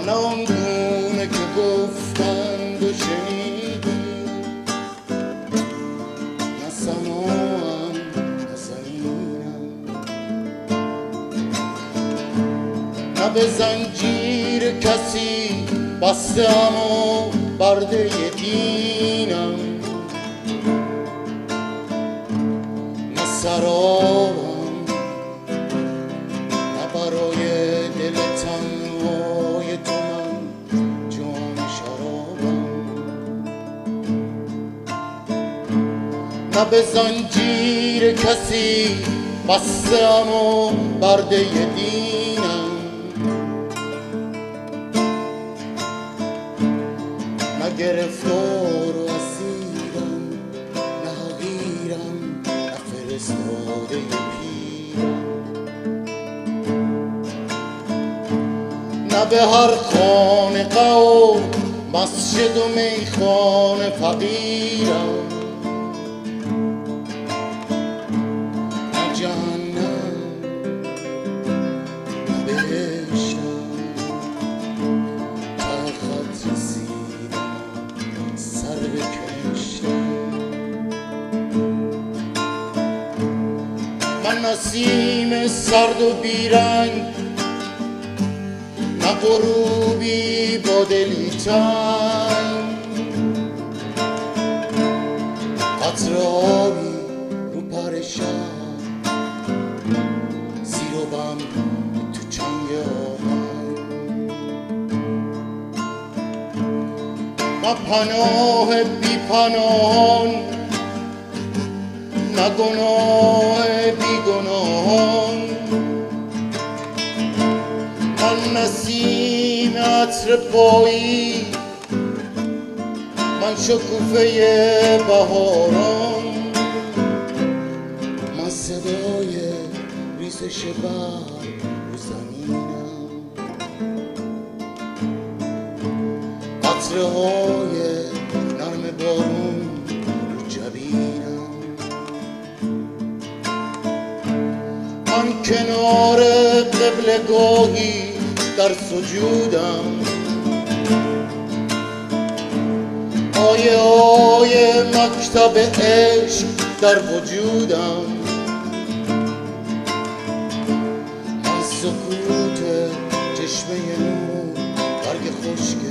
نه آنگونه که گفتند و شنیدی، نه سماعم نه زمینم، نه به زنجیر کسی بسته‌ام و برده دینم، نه سرابم نه برای دل تنهای تو من جام شرابم، نه به زنجیر کسی بسته‌ام و برده دینم، نه گرفتار و اسیرم، نه حقیرم، نه فرستاده پیرم، نه به هر خانقه و مسجد و میخانه فقیرم، نه جهنم نه بهشتم، ته خط رسیدم سر بکشتم. من نسیم سرد و بیرنگ، نه غروبی با دلی تنگ، قطره آبی رو پر شب، زیر و بم تو چنگ آهنگ، نه پناه بی پناهان، نه گناه بی گناهان، من نسیم عطر پایی، من شکوفه بهاران، من صدای ریزش برگ رو زمینم، قطره های نرم بارون رو جبینم، من کنار قبلگاهی در سجودم، آیه آیه مکتب عشق در وجودم، من سکوت چشمه نور برگ خشک